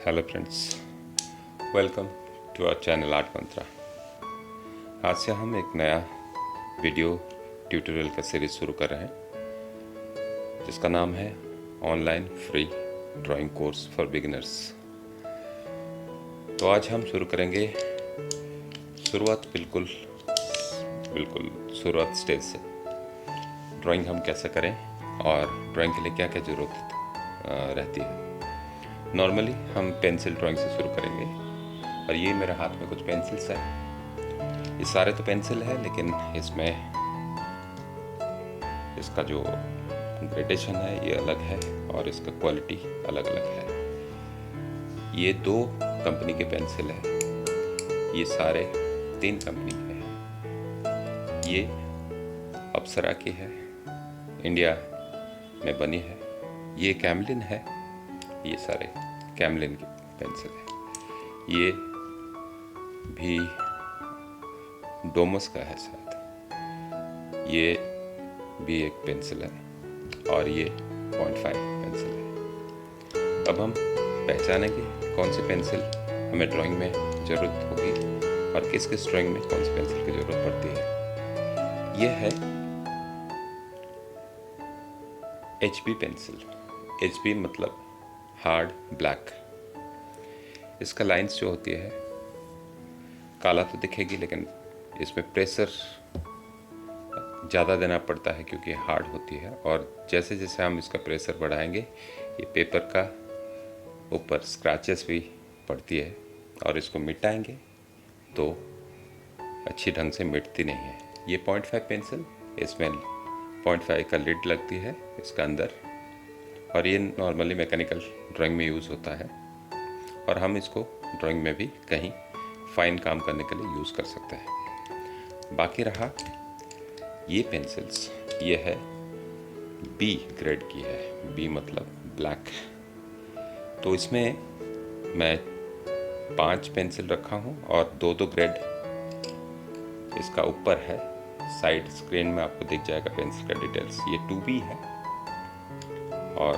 Hello friends, welcome to our channel art Mantra. आज से हम एक नया वीडियो ट्यूटोरियल का सीरीज शुरू कर रहे हैं जिसका नाम है online free drawing course for beginners. तो आज हम शुरू करेंगे शुरुआत बिल्कुल शुरुआत स्टेज से। ड्राइंग हम कैसे करें और ड्राइंग के लिए क्या क्या ज़रूरत रहती है। नॉर्मली हम पेंसिल ड्राइंग से शुरू करेंगे और ये मेरे हाथ में कुछ पेंसिल्स है। ये सारे तो पेंसिल है, लेकिन इसमें इसका जो ग्रेडेशन है ये अलग है और इसका क्वालिटी अलग अलग है। ये 2 कंपनी के पेंसिल है, ये सारे 3 कंपनी के हैं। ये अप्सरा की है, इंडिया में बनी है। ये कैमलिन है, ये सारे कैमलिन की पेंसिल है। ये भी डोमस का है शायद। ये भी एक पेंसिल है और ये 0.5 पेंसिल है। अब हम पहचानेंगे कौन सी पेंसिल हमें ड्राइंग में ज़रूरत होगी और किस किस ड्राइंग में कौन सी पेंसिल की ज़रूरत पड़ती है। ये है HB पेंसिल। HB मतलब हार्ड ब्लैक। इसका लाइंस जो होती है काला तो दिखेगी, लेकिन इसमें प्रेशर ज़्यादा देना पड़ता है क्योंकि हार्ड होती है। और जैसे जैसे हम इसका प्रेशर बढ़ाएंगे ये पेपर का ऊपर स्क्रैचेस भी पड़ती है और इसको मिटाएंगे तो अच्छी ढंग से मिटती नहीं है। ये 0.5 पेंसिल, इसमें 0.5 का लिड लगती है इसका अंदर, और ये नॉर्मली मैकेनिकल ड्राइंग में यूज़ होता है और हम इसको ड्राइंग में भी कहीं फाइन काम करने के लिए यूज़ कर सकते हैं। बाकी रहा ये पेंसिल्स, ये है B ग्रेड की है। B मतलब ब्लैक। तो इसमें मैं 5 पेंसिल रखा हूँ और 2-2 ग्रेड इसका ऊपर है। साइड स्क्रीन में आपको दिख जाएगा पेंसिल का डिटेल्स। ये 2B है और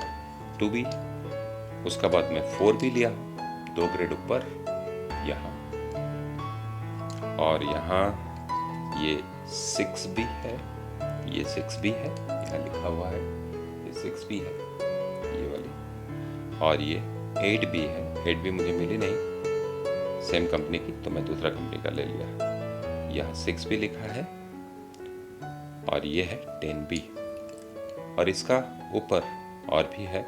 2B, उसका बाद में 4B लिया, 2 ग्रेड ऊपर यहाँ, और यहाँ ये 6B है, ये 6B है, यहाँ लिखा हुआ है ये 6B है ये वाली, और ये 8B है। 8B मुझे मिली नहीं सेम कंपनी की, तो मैं दूसरा कंपनी का ले लिया। यहाँ 6B लिखा है और ये है 10B। और इसका ऊपर और भी है,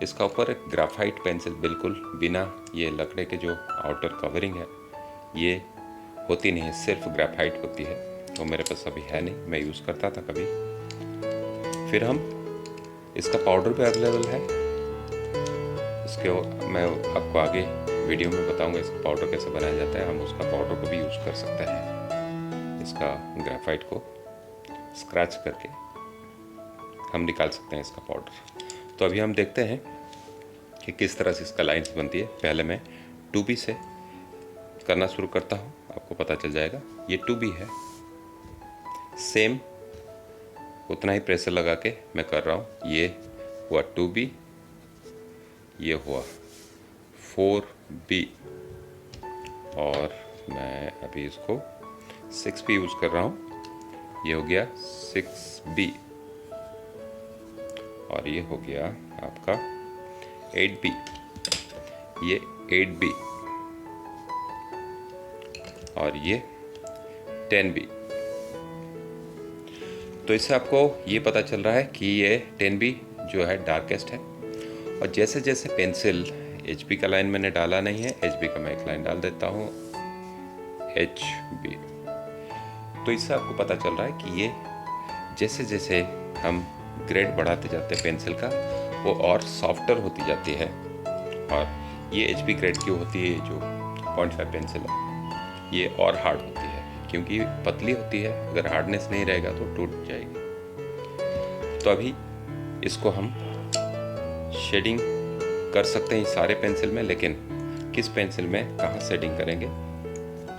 इसका ऊपर एक ग्राफाइट पेंसिल बिल्कुल बिना ये लकड़े के जो आउटर कवरिंग है ये होती नहीं है, सिर्फ ग्राफाइट होती है। वो मेरे पास अभी है नहीं, मैं यूज़ करता था कभी। फिर हम इसका पाउडर भी अवेलेबल है। इसके मैं आपको आगे वीडियो में बताऊंगा इसका पाउडर कैसे बनाया जाता है। हम उसका पाउडर को भी यूज़ कर सकते हैं। इसका ग्राफाइट को स्क्रैच करके हम निकाल सकते हैं इसका पाउडर। तो अभी हम देखते हैं कि किस तरह से इसका लाइंस बनती है। पहले मैं 2B से करना शुरू करता हूँ, आपको पता चल जाएगा। ये 2B है, सेम उतना ही प्रेशर लगा के मैं कर रहा हूँ। ये हुआ 2B, ये हुआ 4B, और मैं अभी इसको 6B यूज़ कर रहा हूँ। ये हो गया 6B और ये हो गया आपका 8B, ये 8B और ये 10B। तो इससे आपको ये पता चल रहा है कि ये 10B जो है डार्केस्ट है। और जैसे जैसे पेंसिल HB का लाइन मैंने डाला नहीं है, HB का मैं एक लाइन डाल देता हूँ, HB। तो इससे आपको पता चल रहा है कि ये जैसे जैसे हम ग्रेड बढ़ाते जाते हैं पेंसिल का, वो और सॉफ्टर होती जाती है। और ये HB ग्रेड की होती है, जो 0.5 पेंसिल है ये और हार्ड होती है क्योंकि पतली होती है। अगर हार्डनेस नहीं रहेगा तो टूट जाएगी। तो अभी इसको हम शेडिंग कर सकते हैं सारे पेंसिल में, लेकिन किस पेंसिल में कहाँ शेडिंग करेंगे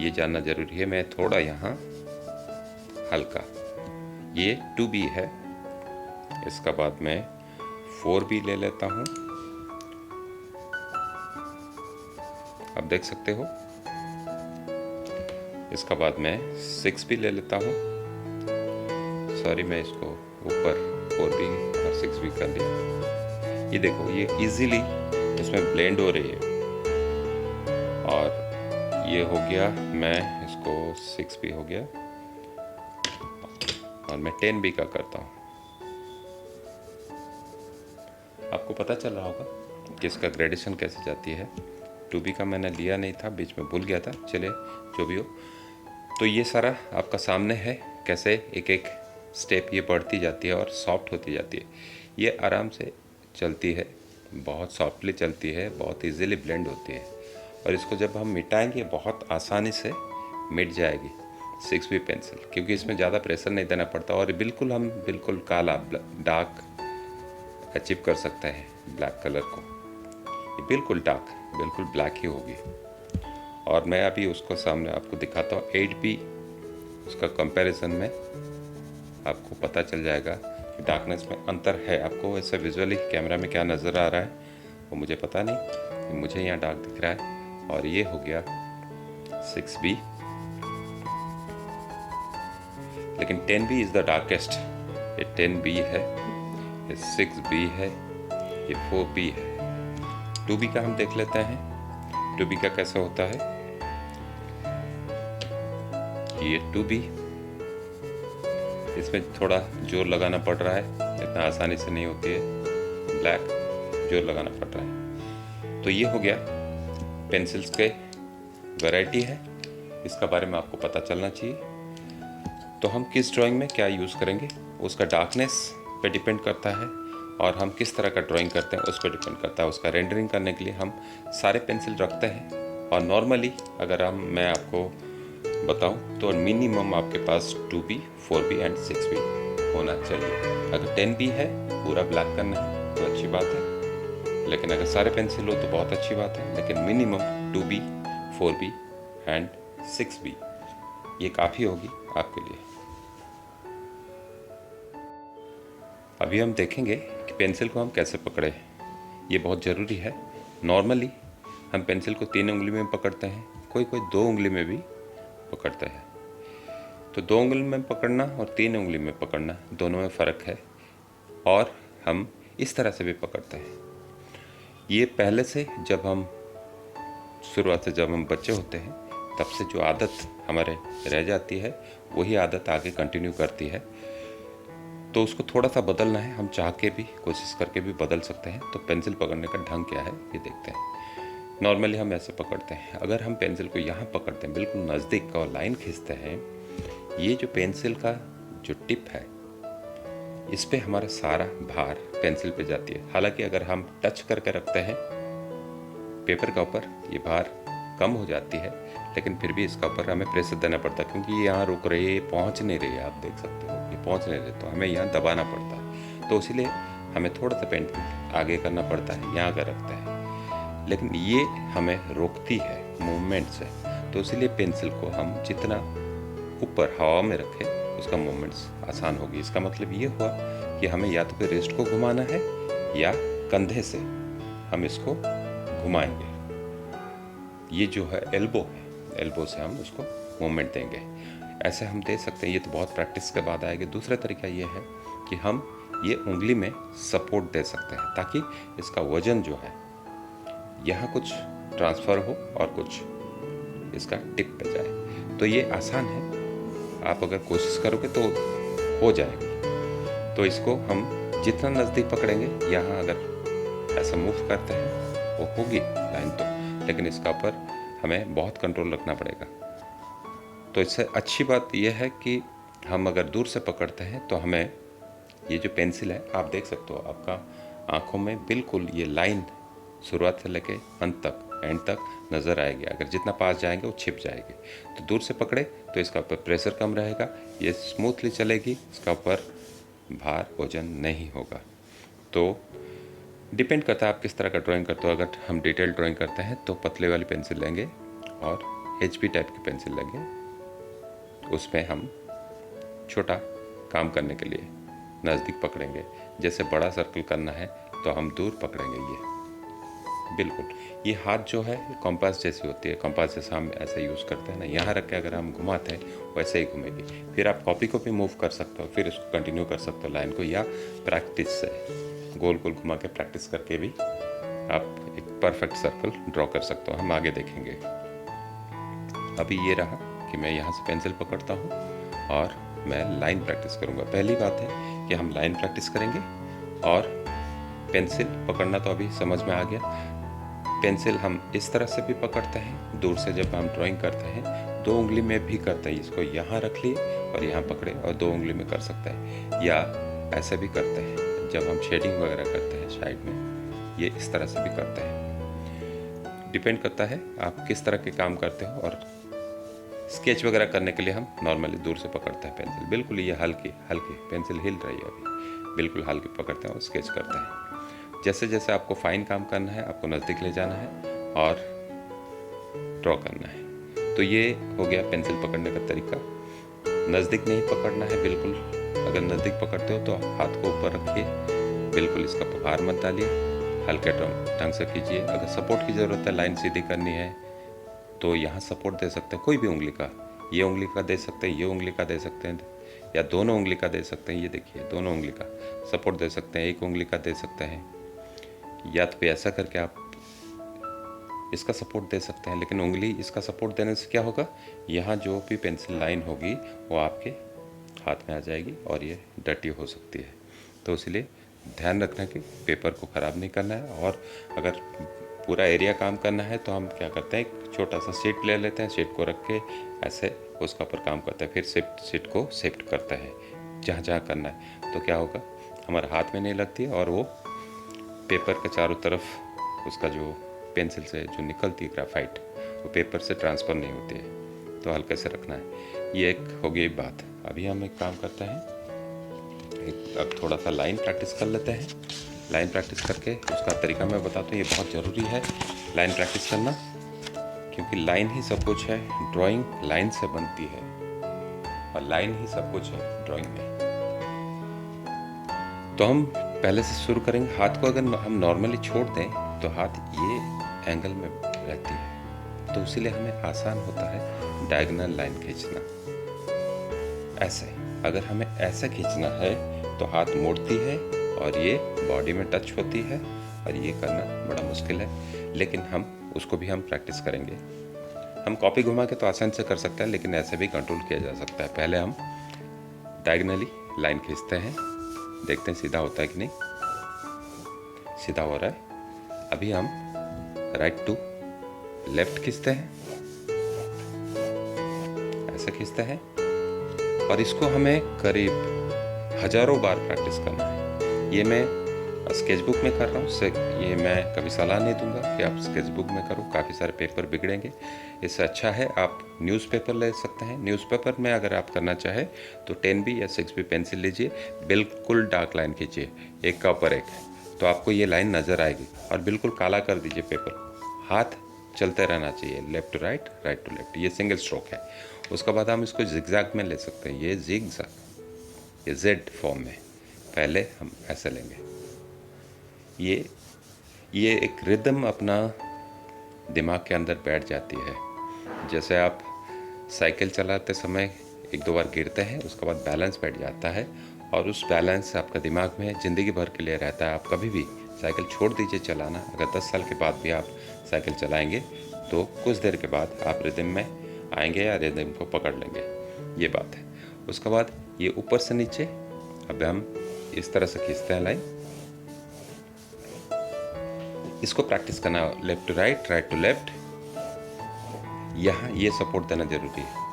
ये जानना ज़रूरी है। मैं थोड़ा यहाँ हल्का, ये 2B है, इसका बाद में 4B ले लेता हूँ आप देख सकते हो। इसका बाद मैं 6 भी ले लेता हूँ। सॉरी, मैं इसको ऊपर 4 भी और 6 भी कर लिया। ये देखो, ये इजीली इसमें ब्लेंड हो रही है। और ये हो गया, मैं इसको 6 भी हो गया और मैं 10 भी का करता हूँ। आपको पता चल रहा होगा कि इसका ग्रेडेशन कैसे जाती है। 2B का मैंने लिया नहीं था, बीच में भूल गया था। चले जो भी हो, तो ये सारा आपका सामने है कैसे एक एक स्टेप ये बढ़ती जाती है और सॉफ्ट होती जाती है। ये आराम से चलती है, बहुत सॉफ्टली चलती है, बहुत इजीली ब्लेंड होती है। और इसको जब हम मिटाएंगे बहुत आसानी से मिट जाएगी 6B पेंसिल, क्योंकि इसमें ज़्यादा प्रेशर नहीं देना पड़ता। और बिल्कुल हम बिल्कुल काला डार्क अचीव कर सकते हैं ब्लैक कलर को। ये बिल्कुल डार्क, बिल्कुल ब्लैक ही होगी। और मैं अभी उसको सामने आपको दिखाता हूँ 8B। उसका कंपैरिजन में आपको पता चल जाएगा कि डार्कनेस में अंतर है। आपको ऐसे विजुअली कैमरा में क्या नज़र आ रहा है वो मुझे पता नहीं, मुझे यहाँ डार्क दिख रहा है। और ये हो गया 6B, लेकिन 10B इज़ द डार्केस्ट। ये 10B है, ये 6B है, ये 4B है। 2B का हम देख लेते हैं 2B का कैसा होता है। ये 2B, इसमें थोड़ा जोर लगाना पड़ रहा है, इतना आसानी से नहीं होती है। ब्लैक जोर लगाना पड़ रहा है। तो ये हो गया पेंसिल्स के वैरायटी है, इसका बारे में आपको पता चलना चाहिए। तो हम किस ड्राइंग में क्या यूज़ करेंगे उसका डार्कनेस पे डिपेंड करता है, और हम किस तरह का ड्राइंग करते हैं उस पर डिपेंड करता है। उसका रेंडरिंग करने के लिए हम सारे पेंसिल रखते हैं। और नॉर्मली अगर मैं आपको बताऊं तो मिनिमम आपके पास 2B, 4B एंड 6B होना चाहिए। अगर 10B है, पूरा ब्लैक करना है तो अच्छी बात है, लेकिन अगर सारे पेंसिल हो तो बहुत अच्छी बात है। लेकिन minimum 2B, 4B and 6B ये काफ़ी होगी आपके लिए। अभी हम देखेंगे कि पेंसिल को हम कैसे पकड़े, ये बहुत ज़रूरी है। नॉर्मली हम पेंसिल को 3 उंगली में पकड़ते हैं, कोई 2 उंगली में भी पकड़ते हैं। तो 2 उंगली में पकड़ना और 3 उंगली में पकड़ना दोनों में फ़र्क है। और हम इस तरह से भी पकड़ते हैं। ये पहले से जब हम शुरुआत से जब हम बच्चे होते हैं तब से जो आदत हमारे रह जाती है वही आदत आगे कंटिन्यू करती है। तो उसको थोड़ा सा बदलना है, हम चाह के भी कोशिश करके भी बदल सकते हैं। तो पेंसिल पकड़ने का ढंग क्या है ये देखते हैं। नॉर्मली हम ऐसे पकड़ते हैं। अगर हम पेंसिल को यहाँ पकड़ते हैं बिल्कुल नज़दीक का और लाइन खींचते हैं, ये जो पेंसिल का जो टिप है इस पे हमारा सारा भार पेंसिल पे जाती है। हालांकि अगर हम टच करके रखते हैं पेपर का ऊपर ये भार कम हो जाती है, लेकिन फिर भी इसका ऊपर हमें प्रेशर देना पड़ता है, क्योंकि ये यहाँ रुक रही है, पहुँच नहीं रही है। आप देख सकते हो ये पहुँच नहीं रही, तो हमें यहाँ दबाना पड़ता है। तो इसीलिए हमें थोड़ा सा पेंसिल आगे करना पड़ता है, यहाँ अगर रखते हैं, लेकिन ये हमें रोकती है मूवमेंट से। तो इसीलिए पेंसिल को हम जितना ऊपर हवा में रखें उसका मूवमेंट्स आसान होगी। इसका मतलब ये हुआ कि हमें या तो फिर रिस्ट को घुमाना है या कंधे से हम इसको घुमाएंगे। ये जो है एल्बो है, एल्बो से हम उसको मूवमेंट देंगे। ऐसे हम दे सकते हैं, ये तो बहुत प्रैक्टिस के बाद आएगा। दूसरा तरीका ये है कि हम ये उंगली में सपोर्ट दे सकते हैं ताकि इसका वजन जो है यहाँ कुछ ट्रांसफ़र हो और कुछ इसका टिप पे जाए। तो ये आसान है, आप अगर कोशिश करोगे तो हो जाएगी। तो इसको हम जितना नज़दीक पकड़ेंगे, यहाँ अगर ऐसा मूव करते हैं वो होगी लाइन तो, लेकिन इसका ऊपर हमें बहुत कंट्रोल रखना पड़ेगा। तो इससे अच्छी बात यह है कि हम अगर दूर से पकड़ते हैं तो हमें ये जो पेंसिल है आप देख सकते हो, आपका आँखों में बिल्कुल ये लाइन शुरुआत से लेके अंत तक एंड तक नज़र आएगी। अगर जितना पास जाएंगे वो छिप जाएगी। तो दूर से पकड़े तो इसका ऊपर प्रेशर कम रहेगा, ये स्मूथली चलेगी, इसका ऊपर भार वजन नहीं होगा। तो डिपेंड करता है आप किस तरह का ड्राइंग करते हो। अगर हम डिटेल ड्राइंग करते हैं तो पतले वाली पेंसिल लेंगे और HB टाइप की पेंसिल लेंगे, उसमें हम छोटा काम करने के लिए नज़दीक पकड़ेंगे। जैसे बड़ा सर्कल करना है तो हम दूर पकड़ेंगे ये, बिल्कुल। ये हाथ जो है कंपास जैसी होती है, कंपास जैसा हम ऐसे यूज़ करते हैं ना, यहाँ रख के अगर हम घुमाते हैं वैसे ही घूमेगी। फिर आप कॉपी को भी मूव कर सकते हो, फिर इसको कंटिन्यू कर सकते हो लाइन को, या प्रैक्टिस से गोल गोल घुमा के प्रैक्टिस करके भी आप एक परफेक्ट सर्कल ड्रॉ कर सकते हो। हम आगे देखेंगे। अभी ये रहा कि मैं यहाँ से पेंसिल पकड़ता हूँ और मैं लाइन प्रैक्टिस करूँगा। पहली बात है कि हम लाइन प्रैक्टिस करेंगे, और पेंसिल पकड़ना तो अभी समझ में आ गया। पेंसिल हम इस तरह से भी पकड़ते हैं, दूर से जब हम ड्राइंग करते हैं 2 उंगली में भी करते हैं। इसको यहाँ रख लिए और यहाँ पकड़े और 2 उंगली में कर सकते हैं, या ऐसे भी करते हैं जब हम शेडिंग वगैरह करते हैं साइड में, ये इस तरह से भी करते हैं। डिपेंड करता है आप किस तरह के काम करते हो। और स्केच वगैरह करने के लिए हम नॉर्मली दूर से पकड़ते हैं पेंसिल, बिल्कुल ये हल्की हल्की पेंसिल हिल रही है अभी, बिल्कुल हल्की पकड़ते हैं और स्केच करते हैं। जैसे जैसे आपको फाइन काम करना है, आपको नज़दीक ले जाना है और ड्रॉ करना है। तो ये हो गया पेंसिल पकड़ने का तरीका। नज़दीक नहीं पकड़ना है बिल्कुल। अगर नज़दीक पकड़ते हो तो हाथ को ऊपर रखिए, बिल्कुल इसका भार मत डालिए, हल्के ढंग से कीजिए। अगर सपोर्ट की ज़रूरत है, लाइन सीधी करनी है, तो यहाँ सपोर्ट दे सकते हैं कोई भी उंगली का। ये उंगली का दे सकते हैं, ये उंगली का दे सकते हैं, या दोनों उंगली का दे सकते हैं। ये देखिए दोनों उंगली का सपोर्ट दे सकते हैं, एक उंगली का दे सकते हैं, या तो ऐसा करके आप इसका सपोर्ट दे सकते हैं। लेकिन उंगली इसका सपोर्ट देने से क्या होगा, यहाँ जो भी पेंसिल लाइन होगी वो आपके हाथ में आ जाएगी और ये डर्टी हो सकती है। तो इसलिए ध्यान रखना कि पेपर को ख़राब नहीं करना है। और अगर पूरा एरिया काम करना है तो हम क्या करते हैं, एक छोटा सा शीट ले लेते हैं, शीट को रख के ऐसे उसका ऊपर काम करते हैं, फिर शीट को शिफ्ट करते हैं जहाँ जहाँ करना है। तो क्या होगा, हमारे हाथ में नहीं लगती और वो पेपर के चारों तरफ उसका जो पेंसिल से जो निकलती है ग्राफाइट, वो पेपर से ट्रांसफ़र नहीं होती है। तो हल्के से रखना है। ये एक हो गई बात। अभी हम एक काम करते हैं, अब थोड़ा सा लाइन प्रैक्टिस कर लेते हैं। लाइन प्रैक्टिस करके उसका तरीका मैं बताता हूँ। ये बहुत ज़रूरी है लाइन प्रैक्टिस करना, क्योंकि लाइन ही सब कुछ है। ड्राइंग लाइन से बनती है और लाइन ही सब कुछ है ड्राइंग में। तो हम पहले से शुरू करेंगे। हाथ को अगर हम नॉर्मली छोड़ दें तो हाथ ये एंगल में रहती है, तो इसीलिए हमें आसान होता है डायगोनल लाइन खींचना। ऐसे अगर हमें ऐसे खींचना है तो हाथ मोड़ती है और ये बॉडी में टच होती है, और ये करना बड़ा मुश्किल है। लेकिन हम उसको भी हम प्रैक्टिस करेंगे। हम कॉपी घुमा के तो आसान से कर सकते हैं, लेकिन ऐसे भी कंट्रोल किया जा सकता है। पहले हम डायगोनली लाइन खींचते हैं, देखते हैं सीधा होता है कि नहीं। सीधा हो रहा है। अभी हम राइट टू लेफ्ट खींचते हैं, ऐसे खींचते हैं, और इसको हमें करीब हजारों बार प्रैक्टिस करना है। ये मैं स्केचबुक में कर रहा हूँ, ये मैं कभी सलाह नहीं दूंगा कि आप स्केचबुक में करो, काफ़ी सारे पेपर बिगड़ेंगे। इससे अच्छा है आप न्यूज़पेपर ले सकते हैं। न्यूज़पेपर में अगर आप करना चाहे तो 10B या 6B पेंसिल लीजिए, बिल्कुल डार्क लाइन खींचिए, एक का ऊपर एक, तो आपको ये लाइन नज़र आएगी। और बिल्कुल काला कर दीजिए पेपर। हाथ चलते रहना चाहिए, left to right, right to left. ये सिंगल स्ट्रोक है। उसके बाद हम इसको जिगजैग में ले सकते हैं। ये जिगजैग, ये जेड फॉर्म में। पहले हम ऐसे लेंगे। ये एक रिदम अपना दिमाग के अंदर बैठ जाती है। जैसे आप साइकिल चलाते समय 1-2 बार गिरते हैं, उसके बाद बैलेंस बैठ जाता है, और उस बैलेंस आपका दिमाग में ज़िंदगी भर के लिए रहता है। आप कभी भी साइकिल छोड़ दीजिए चलाना, अगर 10 साल के बाद भी आप साइकिल चलाएंगे तो कुछ देर के बाद आप रिदम में आएंगे या रिदम को पकड़ लेंगे। ये बात है। उसके बाद ये ऊपर से नीचे, अब हम इस तरह से खींचते हैं लाइन। इसको प्रैक्टिस करना, left to right, right to left. यहाँ ये सपोर्ट देना जरूरी है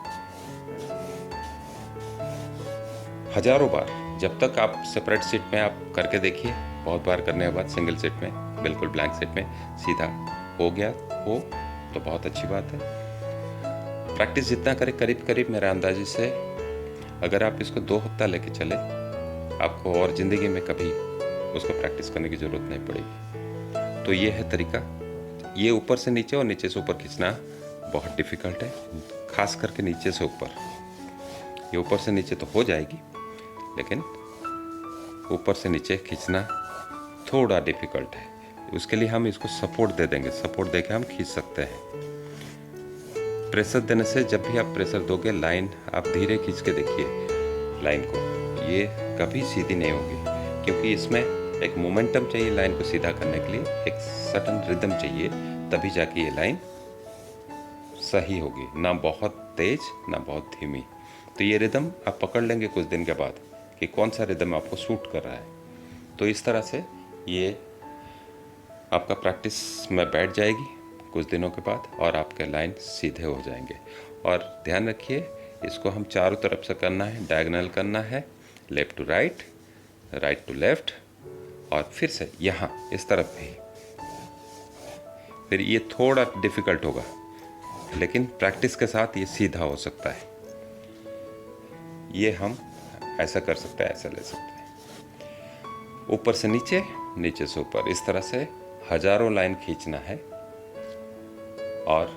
हजारों बार, जब तक आप सेपरेट सीट में आप करके देखिए। बहुत बार करने के बाद सिंगल सीट में, बिल्कुल ब्लैंक सीट में सीधा हो गया हो तो बहुत अच्छी बात है। प्रैक्टिस जितना करें, करीब करीब मेरे अंदाजे से अगर आप इसको 2 हफ्ता लेके चले, आपको और ज़िंदगी में कभी उसको प्रैक्टिस करने की ज़रूरत नहीं पड़ेगी। तो ये है तरीका। ये ऊपर से नीचे और नीचे से ऊपर खींचना बहुत डिफ़िकल्ट है, खास करके नीचे से ऊपर। ये ऊपर से नीचे तो हो जाएगी, लेकिन ऊपर से नीचे खींचना थोड़ा डिफ़िकल्ट है। उसके लिए हम इसको सपोर्ट दे देंगे, सपोर्ट देके हम खींच सकते हैं। प्रेशर देने से जब भी आप प्रेशर दोगे लाइन आप धीरे खींच के देखिए लाइन को, ये कभी सीधी नहीं होगी, क्योंकि इसमें एक मोमेंटम चाहिए लाइन को सीधा करने के लिए, एक सडन रिदम चाहिए, तभी जाके ये लाइन सही होगी, ना बहुत तेज ना बहुत धीमी। तो ये रिदम आप पकड़ लेंगे कुछ दिन के बाद कि कौन सा रिदम आपको सूट कर रहा है। तो इस तरह से ये आपका प्रैक्टिस में बैठ जाएगी कुछ दिनों के बाद, और आपके लाइन सीधे हो जाएंगे। और ध्यान रखिए इसको हम चारों तरफ से करना है, डायगोनल करना है, left to right, right to left, और फिर से यहाँ इस तरफ भी। फिर ये थोड़ा डिफ़िकल्ट होगा, लेकिन प्रैक्टिस के साथ ये सीधा हो सकता है। ये हम ऐसा कर सकते हैं, ऐसा ले सकते हैं, ऊपर से नीचे, नीचे से ऊपर, इस तरह से हजारों लाइन खींचना है। और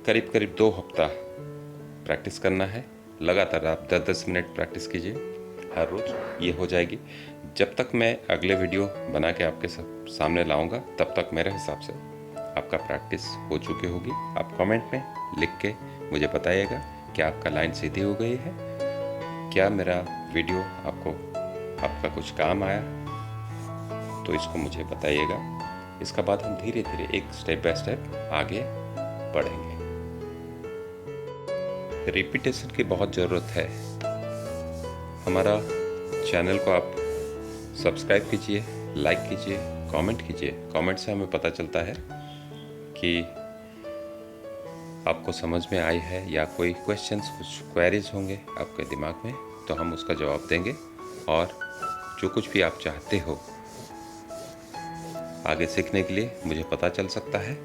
करीब करीब 2 हफ्ता प्रैक्टिस करना है लगातार। आप 10-10 मिनट प्रैक्टिस कीजिए हर रोज़, ये हो जाएगी। जब तक मैं अगले वीडियो बना के आपके सामने लाऊंगा, तब तक मेरे हिसाब से आपका प्रैक्टिस हो चुकी होगी। आप कमेंट में लिख के मुझे बताइएगा कि आपका लाइन सीधी हो गई है, क्या मेरा वीडियो आपका कुछ काम आया, तो इसको मुझे बताइएगा। इसके बाद हम धीरे धीरे एक स्टेप बाय स्टेप आगे बढ़ेंगे। रिपीटेशन की बहुत ज़रूरत है। हमारा चैनल को आप सब्सक्राइब कीजिए, लाइक कीजिए, कमेंट कीजिए। कमेंट से हमें पता चलता है कि आपको समझ में आई है, या कोई क्वेश्चंस, कुछ क्वेरीज होंगे आपके दिमाग में, तो हम उसका जवाब देंगे। और जो कुछ भी आप चाहते हो आगे सीखने के लिए मुझे पता चल सकता है,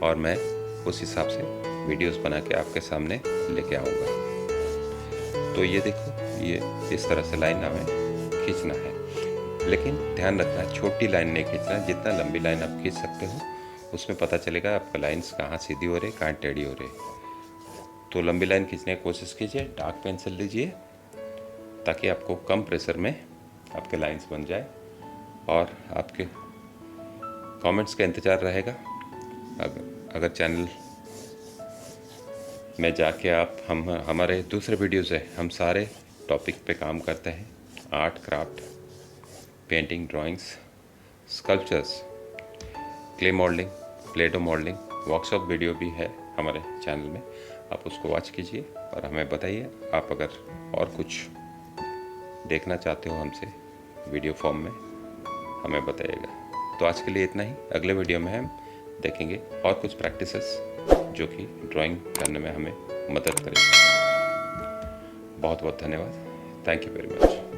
और मैं उस हिसाब से वीडियोस बना के आपके सामने लेके आऊँगा। तो ये देखो, ये इस तरह से लाइन हमें खींचना है, लेकिन ध्यान रखना छोटी लाइन नहीं खींचना। जितना लंबी लाइन आप खींच सकते हो उसमें पता चलेगा आपका लाइन्स कहाँ सीधी हो रही, कहाँ टेढ़ी हो रही। तो लंबी लाइन खींचने की कोशिश कीजिए, डार्क पेंसिल लीजिए, ताकि आपको कम प्रेशर में आपके लाइन्स बन जाए। और आपके कमेंट्स का इंतज़ार रहेगा। अगर चैनल में जाके आप हमारे दूसरे वीडियोज़ है, हम सारे टॉपिक पे काम करते हैं, art, craft, painting, drawings, sculptures, clay modelling, Play-Doh modelling, workshop video भी है हमारे चैनल में। आप उसको वॉच कीजिए और हमें बताइए। आप अगर और कुछ देखना चाहते हो हमसे वीडियो फॉर्म में, हमें बताइएगा। तो आज के लिए इतना ही। अगले वीडियो में हम देखेंगे और कुछ प्रैक्टिसेस जो कि ड्राइंग करने में हमें मदद करेगी। बहुत बहुत धन्यवाद। Thank you very much.